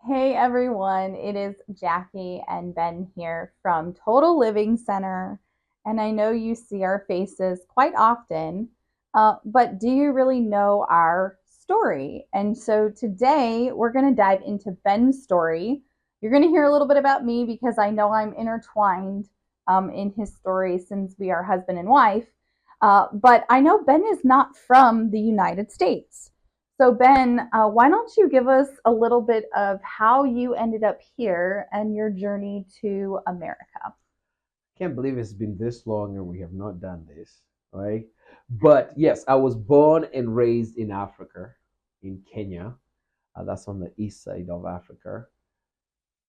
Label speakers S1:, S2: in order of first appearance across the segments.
S1: Hey everyone, it is Jackie and Ben here from Total Living Center. And I know you see our faces quite often, but do you really know our story? And so today we're going to dive into Ben's story. You're going to hear a little bit about me because I know I'm intertwined in his story since we are husband and wife. But I know Ben is not from the United States. So, Ben, why don't you give us a little bit of how you ended up here and your journey to America?
S2: Can't believe it's been this long and we have not done this, right? But yes, I was born and raised in Africa, in Kenya. That's on the east side of Africa.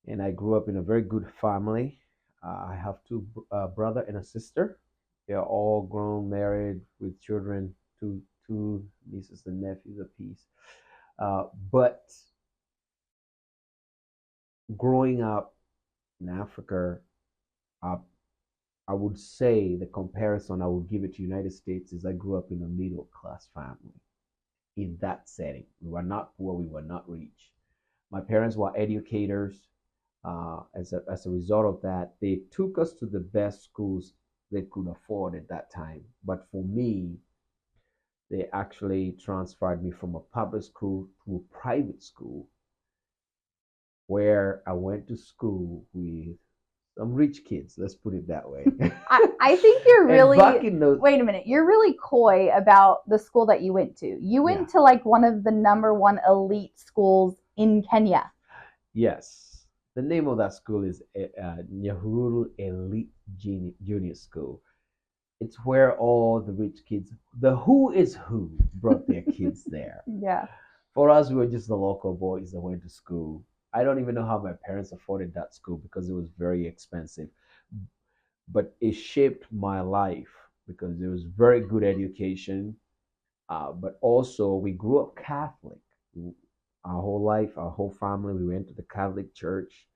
S2: And I grew up in a very good family. I have two brother and a sister. They are all grown, married with children, two nieces and nephews apiece. But growing up in Africa, uh, I would say the comparison I would give it to United States is I grew up in a middle class family in that setting. We were not poor, we were not rich. My parents were educators. As a result of that, they took us to the best schools they could afford at that time. But for me, they actually transferred me from a public school to a private school where I went to school with some rich kids. Let's put it that way.
S1: I think you're
S2: And
S1: really,
S2: back in those,
S1: wait a minute, you're really coy about the school that you went to. You
S2: yeah,
S1: went to like one of the number one elite schools in Kenya.
S2: yes. The name of that school is Nyahururu Elite Junior School. It's where all the rich kids, the who is who, brought their kids there.
S1: Yeah.
S2: For us, we were just the local boys that went to school. I don't even know how my parents afforded that school because it was very expensive. But it shaped my life because it was very good education. But also, we grew up Catholic. Our whole life, our whole family, we went to the Catholic Church.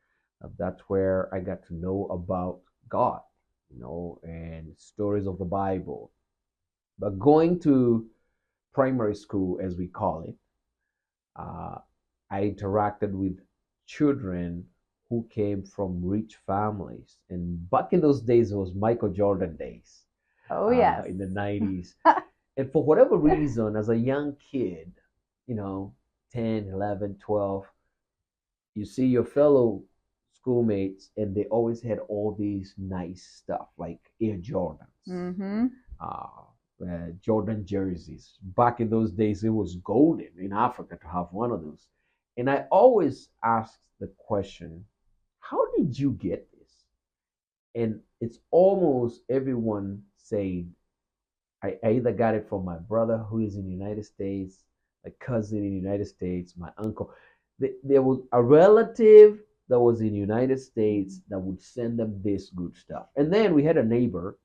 S2: That's where I got to know about God, and stories of the Bible. But going to primary school, as we call it, uh, I interacted with children who came from rich families. And back in those days, it was Michael Jordan days
S1: Oh, yes.
S2: in the 90s. And for whatever reason, as a young kid, you know, 10, 11, 12, you see your fellow schoolmates and they always had all these nice stuff like Air Jordans,
S1: Mm-hmm.
S2: uh, Jordan jerseys. Back in those days, it was golden in Africa to have one of those. And I always asked the question, how did you get this? And it's almost everyone saying, I either got it from my brother who is in the United States, my cousin in the United States, my uncle. There was a relative that was in the United States that would send them this good stuff. And then we had a neighbor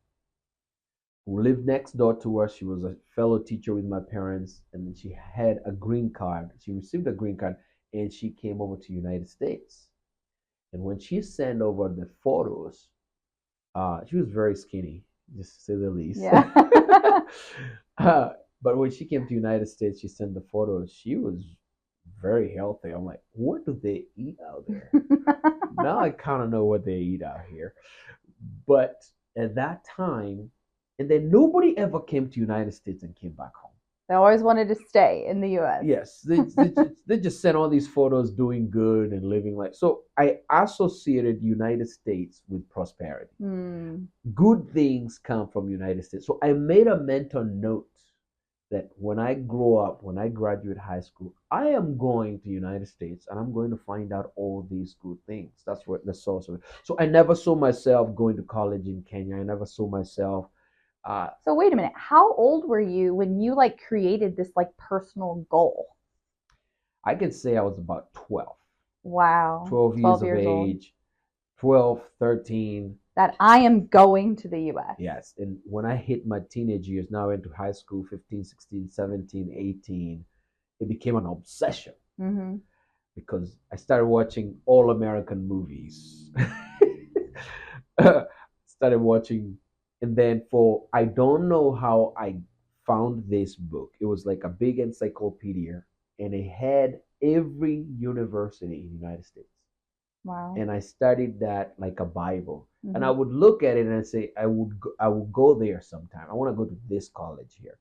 S2: who lived next door to us. She was a fellow teacher with my parents, and she had a green card. She received a green card, and she came over to the United States. And when she sent over the photos, she was very skinny, just to say the least.
S1: Yeah.
S2: But when she came to United States, she sent the photos. She was very healthy. I'm like, what do they eat out there? Now I kind of know what they eat out here. But at that time, and then nobody ever came to United States and came back home.
S1: They always wanted to stay in the US.
S2: Yes, they just sent all these photos doing good and living life. So I associated United States with prosperity.
S1: Hmm.
S2: Good things come from United States. So I made a mental note that when I grow up, when I graduate high school, I am going to United States and I'm going to find out all these good things. That's what the source of it. So I never saw myself going to college in Kenya. I never saw myself. Uh,
S1: So wait a minute. How old were you when you like created this like personal goal?
S2: I can say I was about 12,
S1: Wow.
S2: 12 years
S1: 12
S2: of
S1: years old.
S2: age, 12, 13.
S1: That I am going to the US.
S2: Yes. And when I hit my teenage years, now into high school, 15, 16, 17, 18, it became an obsession
S1: Mm-hmm.
S2: because I started watching all American movies. Started watching, and then for I don't know how I found this book. It was like a big encyclopedia, and it had every university in the United States.
S1: Wow.
S2: And I studied that like a Bible. And I
S1: Hmm.
S2: would look at it and I say, I will go there sometime. I want to go to this college here.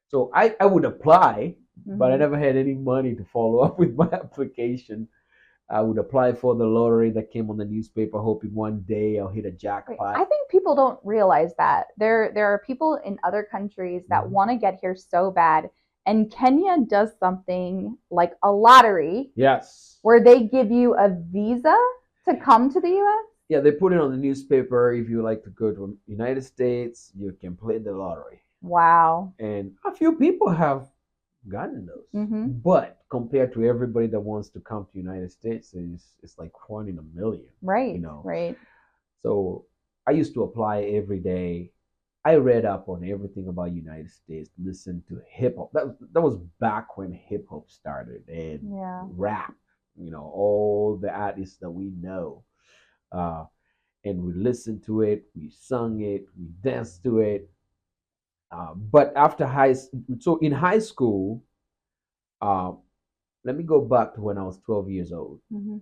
S2: So I would apply, but I
S1: Hmm.
S2: never had any money to follow up with my application. I would apply for the lottery that came on the newspaper, hoping one day I'll hit a
S1: Wait,
S2: jackpot.
S1: I think people don't realize that there are people in other countries that
S2: Mhm.
S1: want to get here so bad, and Kenya does something like a lottery
S2: Yes.
S1: where they give you a visa to come to the US.
S2: Yeah, they put it on the newspaper. If you like to go to the United States, you can play the lottery.
S1: Wow.
S2: And a few people have gotten those.
S1: Hmm.
S2: But compared to everybody that wants to come to the United States, it's like one in a million, you
S1: Right,
S2: know.
S1: right.
S2: So I used to apply every day. I read up on everything about United States, listened to hip hop. That was back when hip hop started and
S1: Yeah.
S2: rap, all the artists that we know. Uh, and we listened to it, we sung it, we danced to it. But after so in high school, uh, let me go back to when I was 12 years old.
S1: Hmm.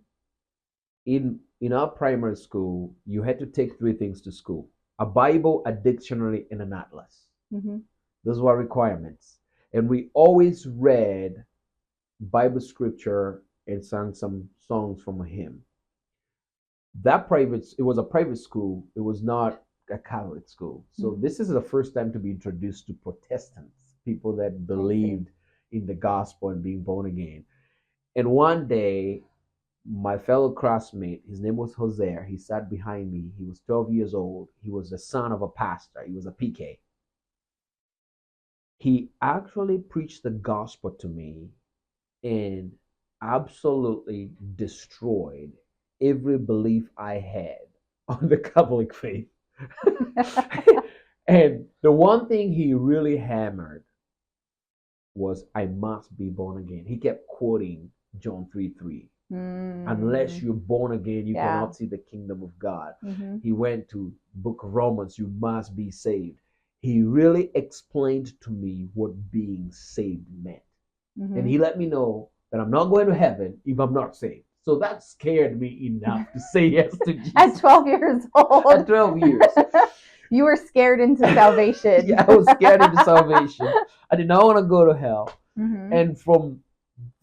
S2: In our primary school, you had to take three things to school: a Bible, a dictionary, and an atlas.
S1: Hmm.
S2: Those were requirements. And we always read Bible scripture and sang some songs from a hymn. It was a private school, it was not a Catholic school. So
S1: Hmm.
S2: this is the first time to be introduced to Protestants, people that
S1: I see.
S2: believed in the gospel and being born again. And one day, my fellow classmate, his name was Jose, he sat behind me. He was 12 years old. He was the son of a pastor. He was a PK. He actually preached the gospel to me and absolutely destroyed every belief I had on the Catholic faith. And the one thing he really hammered was, I must be born again. He kept quoting John 3:3. Unless
S1: Mm,
S2: you're born again, you
S1: yeah.
S2: cannot see the kingdom of God.
S1: Hmm.
S2: He went to book of Romans, you must be saved. He really explained to me what being saved meant. And
S1: Hmm.
S2: he let me know that I'm not going to heaven if I'm not saved. So that scared me enough to say yes to
S1: At
S2: Jesus
S1: 12 years
S2: at
S1: old,
S2: 12 years.
S1: you were scared into salvation.
S2: Yeah, I was scared into salvation. I did not want to go to hell.
S1: Hmm.
S2: And from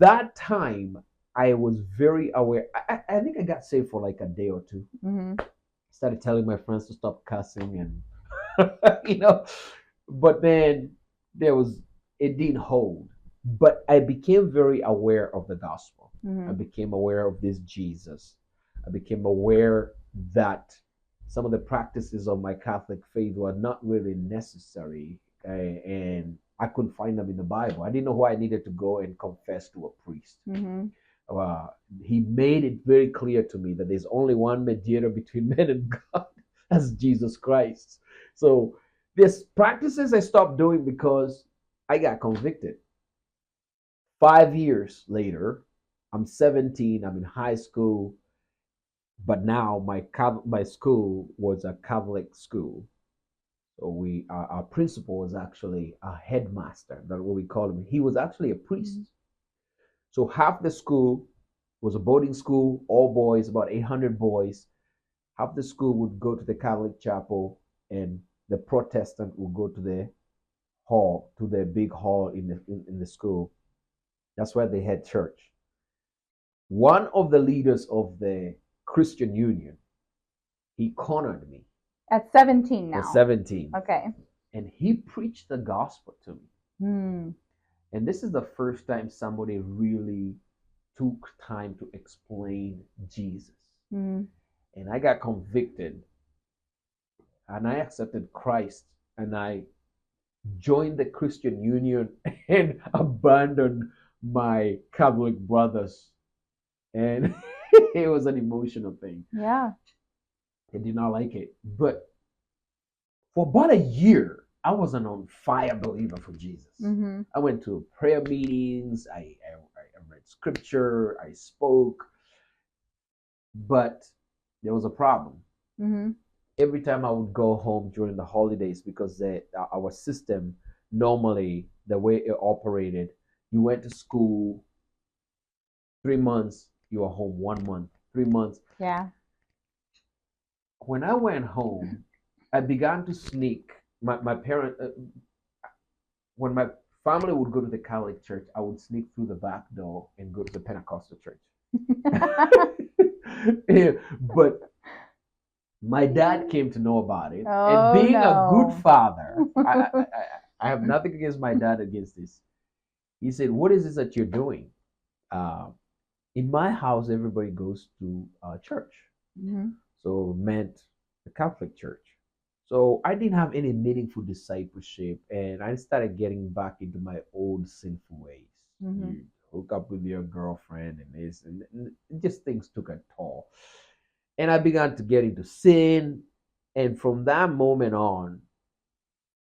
S2: that time, I was very aware. I think I got saved for like a day or two.
S1: Hmm.
S2: Started telling my friends to stop cussing and, you know, but then there was, it didn't hold. But I became very aware of the gospel. I
S1: Hmm.
S2: became aware of this Jesus. I became aware that some of the practices of my Catholic faith were not really necessary, and I couldn't find them in the Bible. I didn't know why I needed to go and confess to a priest.
S1: Hmm.
S2: uh, he made it very clear to me that there's only one mediator between men and God, that's Jesus Christ. So there's practices I stopped doing because I got convicted. 5 years later, I'm 17, I'm in high school, but now my school was a Catholic school. So our principal was actually a headmaster. That's what we call him. He was actually a priest.
S1: Hmm.
S2: So half the school was a boarding school, all boys, about 800 boys. Half the school would go to the Catholic chapel, and the Protestant would go to the hall, to the big hall in the school. That's where they had church. One of the leaders of the Christian Union, he cornered me
S1: At 17
S2: for
S1: now.
S2: 17,
S1: Okay.
S2: and he preached the gospel to me.
S1: Hmm.
S2: And this is the first time somebody really took time to explain Jesus.
S1: Hmm.
S2: And I got convicted, and I accepted Christ, and I joined the Christian Union and abandoned my Catholic brothers. And it was an emotional thing.
S1: Yeah.
S2: I did not like it. But for about a year, I was an on fire believer for Jesus.
S1: Hmm.
S2: I went to prayer meetings, I read scripture, I spoke, but there was a problem.
S1: Hmm.
S2: Every time I would go home during the holidays, because our system normally, the way it operated, You went to school 3 months, you were home 1 month, 3 months.
S1: Yeah.
S2: When I went home, I began to sneak. My parent, when my family would go to the Catholic church, I would sneak through the back door and go to the Pentecostal church. Yeah, but my dad came to know about it, and
S1: Oh
S2: being a good
S1: no.
S2: father, I have nothing against my dad against this. He said, "What is this that you're doing?" Uh, in my house, everybody goes to church,
S1: Hmm.
S2: so meant the Catholic Church. So I didn't have any meaningful discipleship, and I started getting back into my old sinful ways.
S1: Hmm.
S2: You hook up with your girlfriend, and this, and just things took a toll. And I began to get into sin, and from that moment on,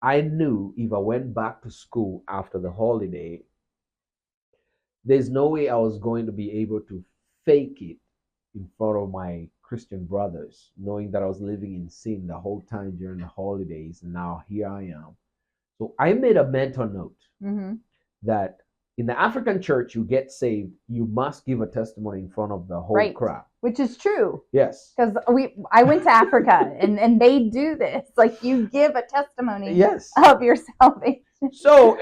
S2: I knew if I went back to school after the holiday, there's no way I was going to be able to fake it in front of my Christian brothers, knowing that I was living in sin the whole time during the holidays. And now here I am. So I made a mental note
S1: Hmm.
S2: that in the African church, you get saved, you must give a testimony in front of the whole
S1: Right.
S2: crowd.
S1: Which is true.
S2: Yes.
S1: Because I went to Africa and they do this. Like you give a testimony
S2: Yes.
S1: of your salvation.
S2: So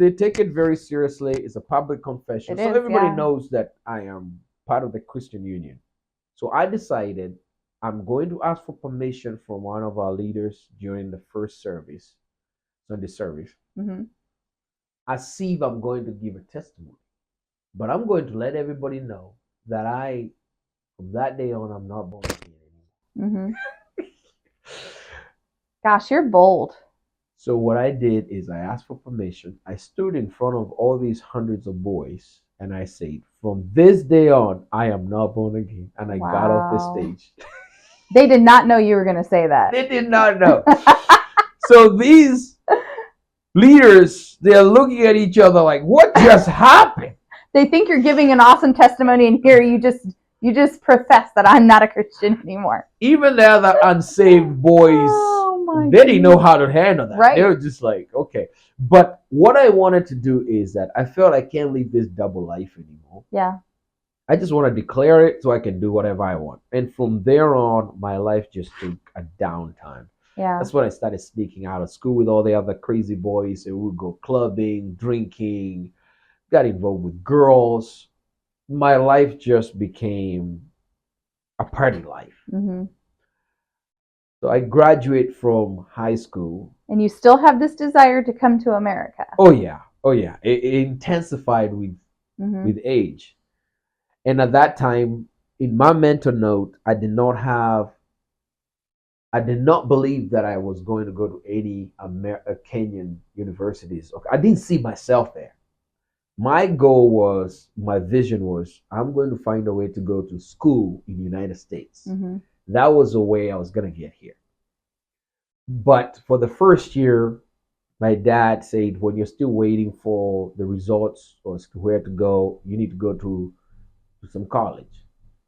S2: they take it very seriously. It's a public confession.
S1: It
S2: So
S1: is,
S2: everybody
S1: yeah.
S2: knows that I am part of the Christian Union. So I decided I'm going to ask for permission from one of our leaders during the first service, Sunday service.
S1: Hmm.
S2: I see if I'm going to give a testimony. But I'm going to let everybody know that from that day on, I'm not born again
S1: Hmm.
S2: anymore.
S1: Gosh, you're bold.
S2: So what I did is I asked for permission. I stood in front of all these hundreds of boys and I said, from this day on, I am not born again. And I got off the
S1: Wow.
S2: stage.
S1: They did not know you were going to say that.
S2: They did not know. So these leaders, they're looking at each other like, what just happened?
S1: They think you're giving an awesome testimony, and here you just profess that I'm not a Christian anymore.
S2: Even the other unsaved boys, they didn't know how to handle that.
S1: Right.
S2: They were just like, okay. But what I wanted to do is that I felt I can't live this double life anymore.
S1: Yeah.
S2: I just want to declare it so I can do whatever I want. And from there on, my life just took a downtime.
S1: Yeah.
S2: That's when I started sneaking out of school with all the other crazy boys. And we would go clubbing, drinking, got involved with girls. My life just became a party life.
S1: Mm-hmm.
S2: So I graduate from high school.
S1: And you still have this desire to come to America.
S2: Oh yeah, oh yeah. It intensified
S1: Mm-hmm.
S2: with age. And at that time, in my mental note, I did not believe that I was going to go to any Kenyan universities. Okay, I didn't see myself there. My goal was, my vision was, I'm going to find a way to go to school in the United States.
S1: Mm-hmm.
S2: That was the way I was going to get here. But for the first year, my dad said, when you're still waiting for the results or where to go, you need to go to some college.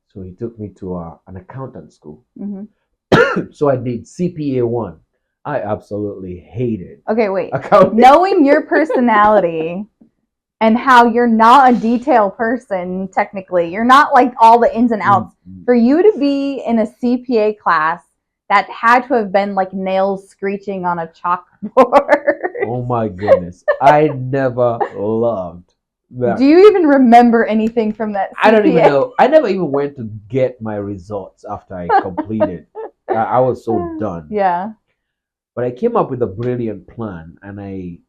S2: So he took me to an accountant school.
S1: Mm-hmm.
S2: So I did CPA 1. I absolutely hated.
S1: Okay, wait.
S2: Accounting.
S1: Knowing your personality and how you're not a detail person, technically, you're not like all the ins and outs.
S2: Mm-hmm.
S1: For you to be in a CPA class, that had to have been like nails screeching on a chalkboard.
S2: Oh my goodness. I never loved that.
S1: Do you even remember anything from that CPA?
S2: I don't even know. I never even went to get my results after I completed. I was so done.
S1: Yeah.
S2: But I came up with a brilliant plan and I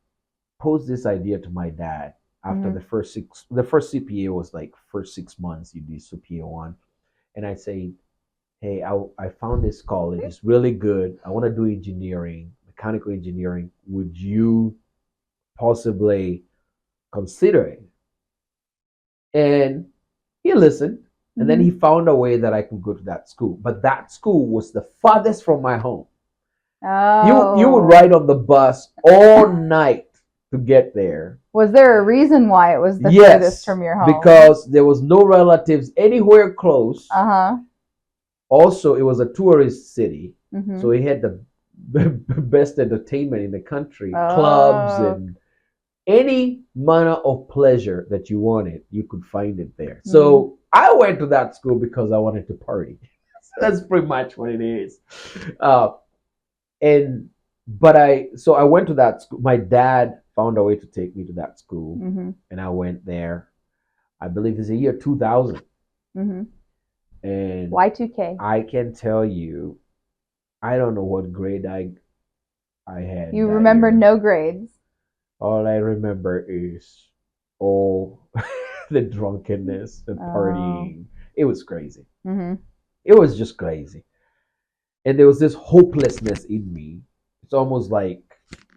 S2: posed this idea to my dad after
S1: Mm-hmm.
S2: the first CPA was like first 6 months you do CPA 1. And I say, hey, I found this college. It's really good. I want to do engineering, mechanical engineering. Would you possibly consider it? And he listened. And then he found a way that I could go to that school. But that school was the farthest from my home.
S1: Oh.
S2: You would ride on the bus all night to get there.
S1: Was there a reason why it was the
S2: Yes,
S1: furthest from your home?
S2: because there was no relatives anywhere close.
S1: Uh-huh.
S2: Also, it was a tourist city.
S1: Mm-hmm.
S2: So it had the best entertainment in the country, clubs Any manner of pleasure that you wanted, you could find it there.
S1: Mm-hmm.
S2: So I went to that school because I wanted to party. So that's pretty much what it is. Uh, and so I went to that school. My dad found a way to take me to that school,
S1: Mm-hmm.
S2: and I went there. I believe it's the year 2000,
S1: Mm-hmm.
S2: and
S1: Y2K.
S2: I can tell you, I don't know what grade I had
S1: You
S2: that
S1: remember
S2: year.
S1: no grades.
S2: All I remember is all the drunkenness, the
S1: Oh.
S2: partying. It was crazy.
S1: Mm-hmm.
S2: It was just crazy. And there was this hopelessness in me. It's almost like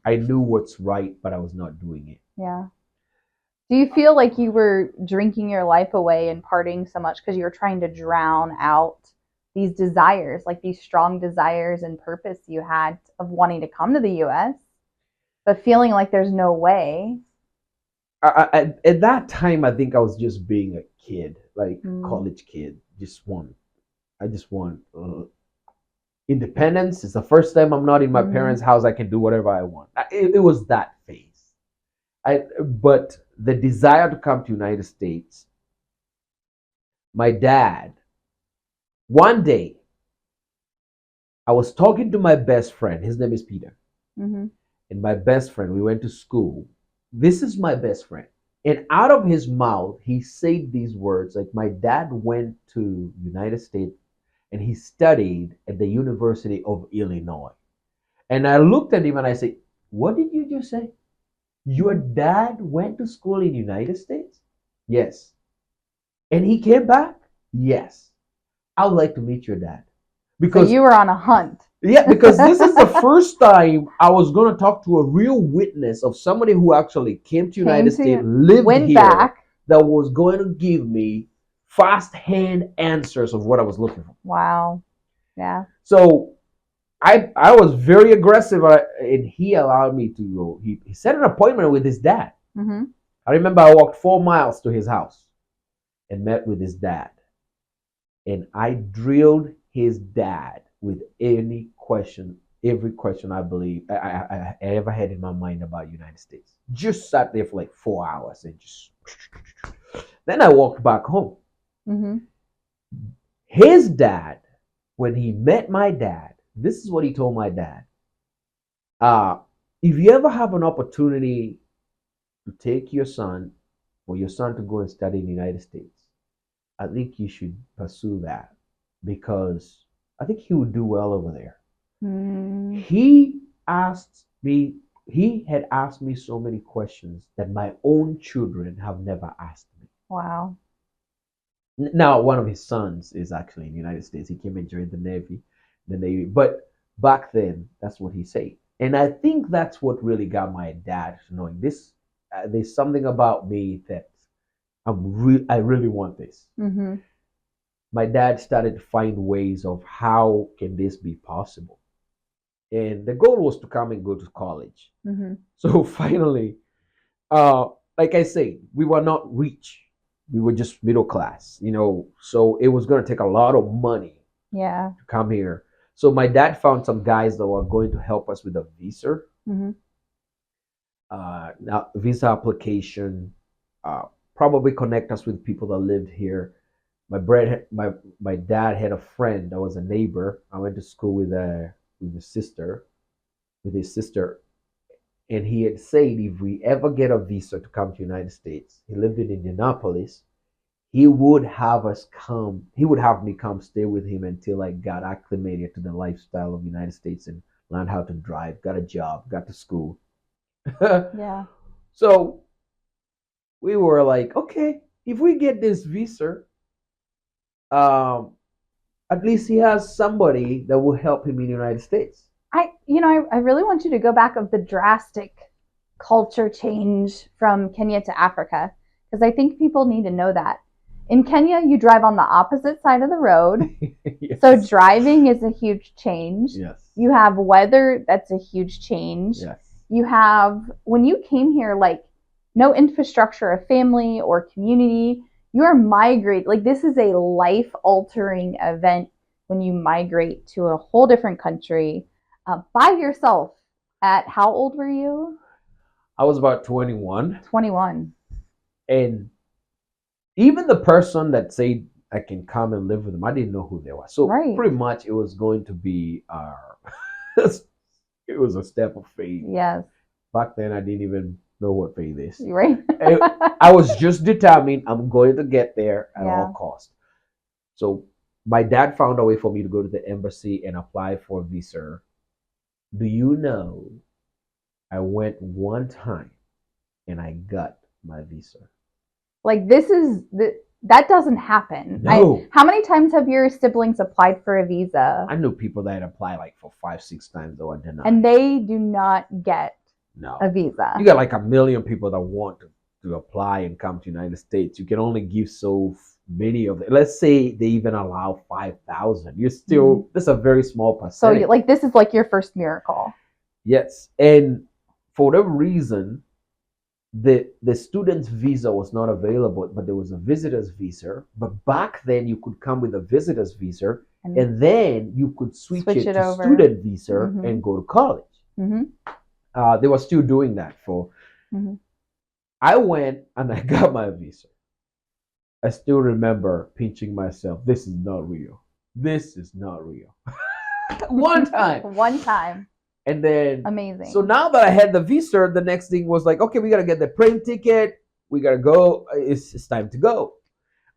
S2: I knew what's right, but I was not doing it.
S1: Yeah. Do you feel like you were drinking your life away and partying so much because you were trying to drown out these desires, like these strong desires and purpose you had of wanting to come to the US, but feeling like there's no way?
S2: At that time, I think I was just being a kid, like
S1: Mm,
S2: college kid. I just want independence. It's the first time I'm not in my
S1: mm-hmm.
S2: parents' house. I can do whatever I want. It was that phase. But the desire to come to United States, my dad, one day, I was talking to my best friend. His name is Peter.
S1: Mm-hmm.
S2: And my best friend, we went to school. This is my best friend. And out of his mouth, he said these words like, my dad went to United States and he studied at the University of Illinois. And I looked at him and I said, what did you just say? Your dad went to school in the United States? Yes. And he came back? Yes. I would like to meet your dad.
S1: So
S2: Because
S1: you were on a hunt.
S2: yeah, because this is the first time I was going to talk to a real witness of somebody who actually came to United
S1: Came
S2: States,
S1: to,
S2: lived
S1: went
S2: here,
S1: back.
S2: that was going to give me fast hand answers of what I was looking for.
S1: Wow. Yeah.
S2: So I was very aggressive, and he allowed me to go. He set an appointment with his dad.
S1: Mm-hmm.
S2: I remember I walked 4 miles to his house and met with his dad, and I drilled his dad with every question I believe I ever had in my mind about United States. Just sat there for like 4 hours and just. Then I walked back home.
S1: Mm-hmm.
S2: His dad, when he met my dad, this is what he told my dad. Uh, if you ever have an opportunity to take your son, or your son to go and study in the United States, I think you should pursue that because I think he would do well over there.
S1: Mm,
S2: He asked me, he had asked me so many questions that my own children have never asked me.
S1: wow.
S2: Now, one of his sons is actually in the United States. He came and joined the Navy. But back then, that's what he said. And I think that's what really got my dad knowing this. There's something about me that I really want this.
S1: Mm-hmm.
S2: My dad started to find ways of how can this be possible. And the goal was to come and go to college.
S1: Mm-hmm.
S2: So finally, uh, like I say, we were not rich. We were just middle class, So it was going to take a lot of money
S1: Yeah.
S2: to come here. So my dad found some guys that were going to help us with a visa,
S1: Mm-hmm.
S2: now visa application, uh, probably connect us with people that lived here. My dad had a friend that was a neighbor. I went to school with his sister, and he had said if we ever get a visa to come to the United States, he lived in Indianapolis, he would have me come stay with him until I got acclimated to the lifestyle of the United States and learned how to drive, got a job, got to school.
S1: Yeah.
S2: So we were like, okay, if we get this visa, um, at least he has somebody that will help him in the United States.
S1: I really want you to go back of the drastic culture change from Kenya to Africa because I think people need to know that. In Kenya, you drive on the opposite side of the road. So
S2: Yes.
S1: driving is a huge change.
S2: Yes.
S1: You have weather, that's a huge change.
S2: Yes.
S1: You have, when you came here, like no infrastructure of family or community. You are migrate. Like this is a life altering event when you migrate to a whole different country by yourself. At how old were you?
S2: I was about 21.
S1: 21.
S2: And even the person that said I can come and live with them, I didn't know who they were. So
S1: Right.
S2: pretty much it was going to be it was a step of faith.
S1: Yes.
S2: Back then I didn't even know what faith is.
S1: Right.
S2: I was just determined I'm going to get there at
S1: Yeah.
S2: all costs. So my dad found a way for me to go to the embassy and apply for a visa. Do you know I went one time and I got my visa?
S1: Like that doesn't happen.
S2: No.
S1: How many times have your siblings applied for a visa?
S2: I know people that apply like for 5, 6 times or denied.
S1: And they do not get a visa.
S2: You got like a million people that want to apply and come to the United States. You can only give so many of them. Let's say they even allow 5,000. You're still, that's a very small percentage.
S1: So like this is like your first miracle.
S2: Yes. And for whatever reason, the student's visa was not available, but there was a visitor's visa. But back then you could come with a visitor's visa and then you could switch it to over. Student visa and go to college. They were still doing that for. I went and I got my visa. I still remember pinching myself. This is not real. This is not real. One time.
S1: One time.
S2: And then
S1: amazing.
S2: So now that I had the visa, the next thing was like, okay, we gotta get the plane ticket. We gotta go. It's time to go.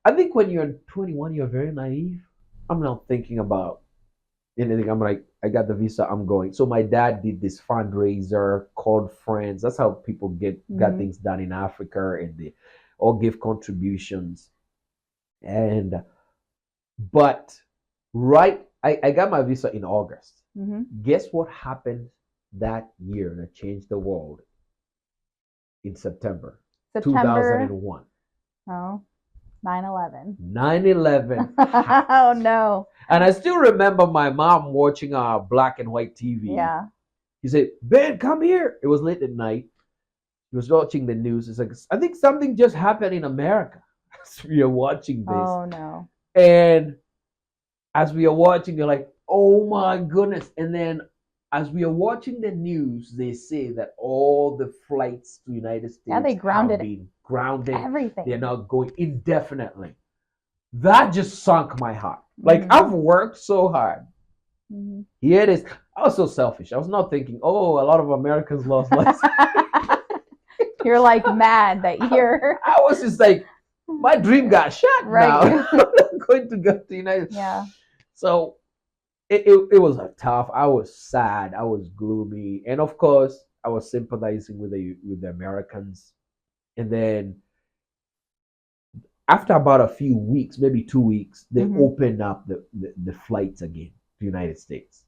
S2: I think when you're 21, you're very naive. I'm not thinking about anything. I'm like, I got the visa, I'm going. So my dad did this fundraiser, called friends. That's how people got things done in Africa, and they all give contributions. But I got my visa in August. Guess what happened that year that changed the world? In September 2001.
S1: Oh, 9/11.
S2: 9/11.
S1: Oh no.
S2: And I still remember my mom watching our black and white TV.
S1: Yeah.
S2: He said, Ben, come here. It was late at night. He was watching the news. It's like, I think something just happened in America. As we are watching this.
S1: Oh no.
S2: And as we are watching, you're like, oh my goodness. And then as we are watching the news, they say that all the flights to the United States
S1: they grounded
S2: have been grounded.
S1: Everything.
S2: They're not going indefinitely. That just sunk my heart. Like, I've worked so hard. Here it is. I was so selfish. I was not thinking, oh, a lot of Americans lost lives.
S1: You're like mad that you're.
S2: I was just like, my dream got shot now. I'm not going to go to the United States.
S1: Yeah.
S2: So it was tough. I was sad. I was gloomy. And of course, I was sympathizing with the Americans. And then after about a few weeks, maybe 2 weeks, they opened up the flights again to the United States.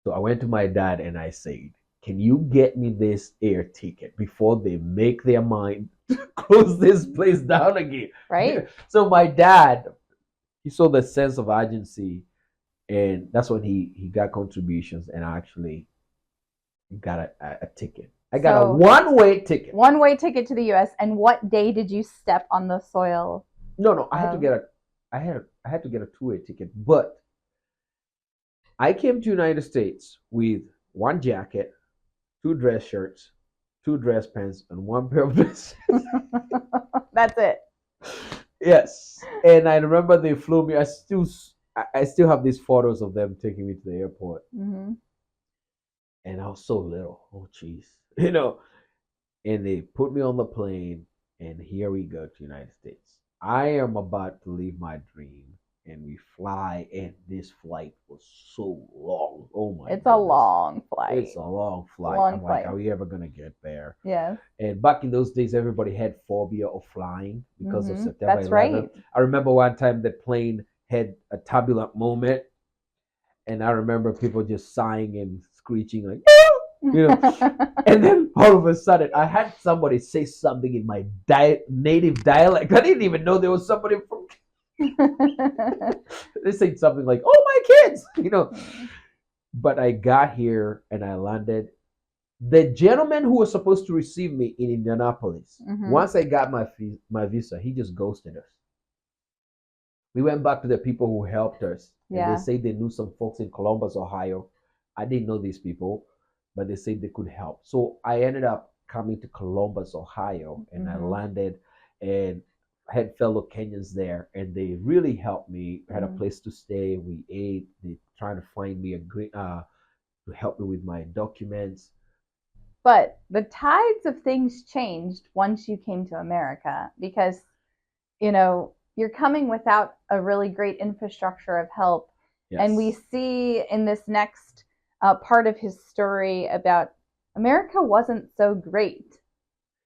S2: So I went to my dad and I said, can you get me this air ticket before they make their mind to close this place down again?
S1: Right.
S2: So my dad, he saw the sense of urgency, and that's when he got contributions and actually got a ticket. I got a one-way ticket.
S1: One-way ticket to the U.S. And what day did you step on the soil?
S2: No, I had to get I had to get a two-way ticket, but I came to United States with one jacket, 2 dress shirts, 2 dress pants, and 1 pair of dresses.
S1: That's it.
S2: Yes. And I remember they flew me. I still have these photos of them taking me to the airport. And I was so little. Oh, jeez. And they put me on the plane, and here we go to United States. I am about to leave my dream, and we fly, and this flight was so long. Oh my!
S1: It's goodness. A long flight.
S2: It's a long flight. Like, are we ever gonna get there?
S1: Yes.
S2: And back in those days, everybody had phobia of flying because of September 11th.
S1: That's right.
S2: I remember one time the plane had a turbulent moment, and I remember people just sighing and screeching like, and then all of a sudden I had somebody say something in my native dialect. I didn't even know there was somebody from they said something like, oh, my kids, but I got here and I landed. The gentleman who was supposed to receive me in Indianapolis, once I got my visa, he just ghosted us. We went back to the people who helped us. And they say they knew some folks in Columbus, Ohio. I didn't know these people, but they said they could help. So I ended up coming to Columbus, Ohio, and I
S1: Mm-hmm.
S2: landed and had fellow Kenyans there, and they really helped me. I had a
S1: Mm.
S2: place to stay. We ate. They trying to find me a green to help me with my documents.
S1: But the tides of things changed once you came to America because, you're coming without a really great infrastructure of help. And we
S2: Yes.
S1: see in this next part of his story about America wasn't so great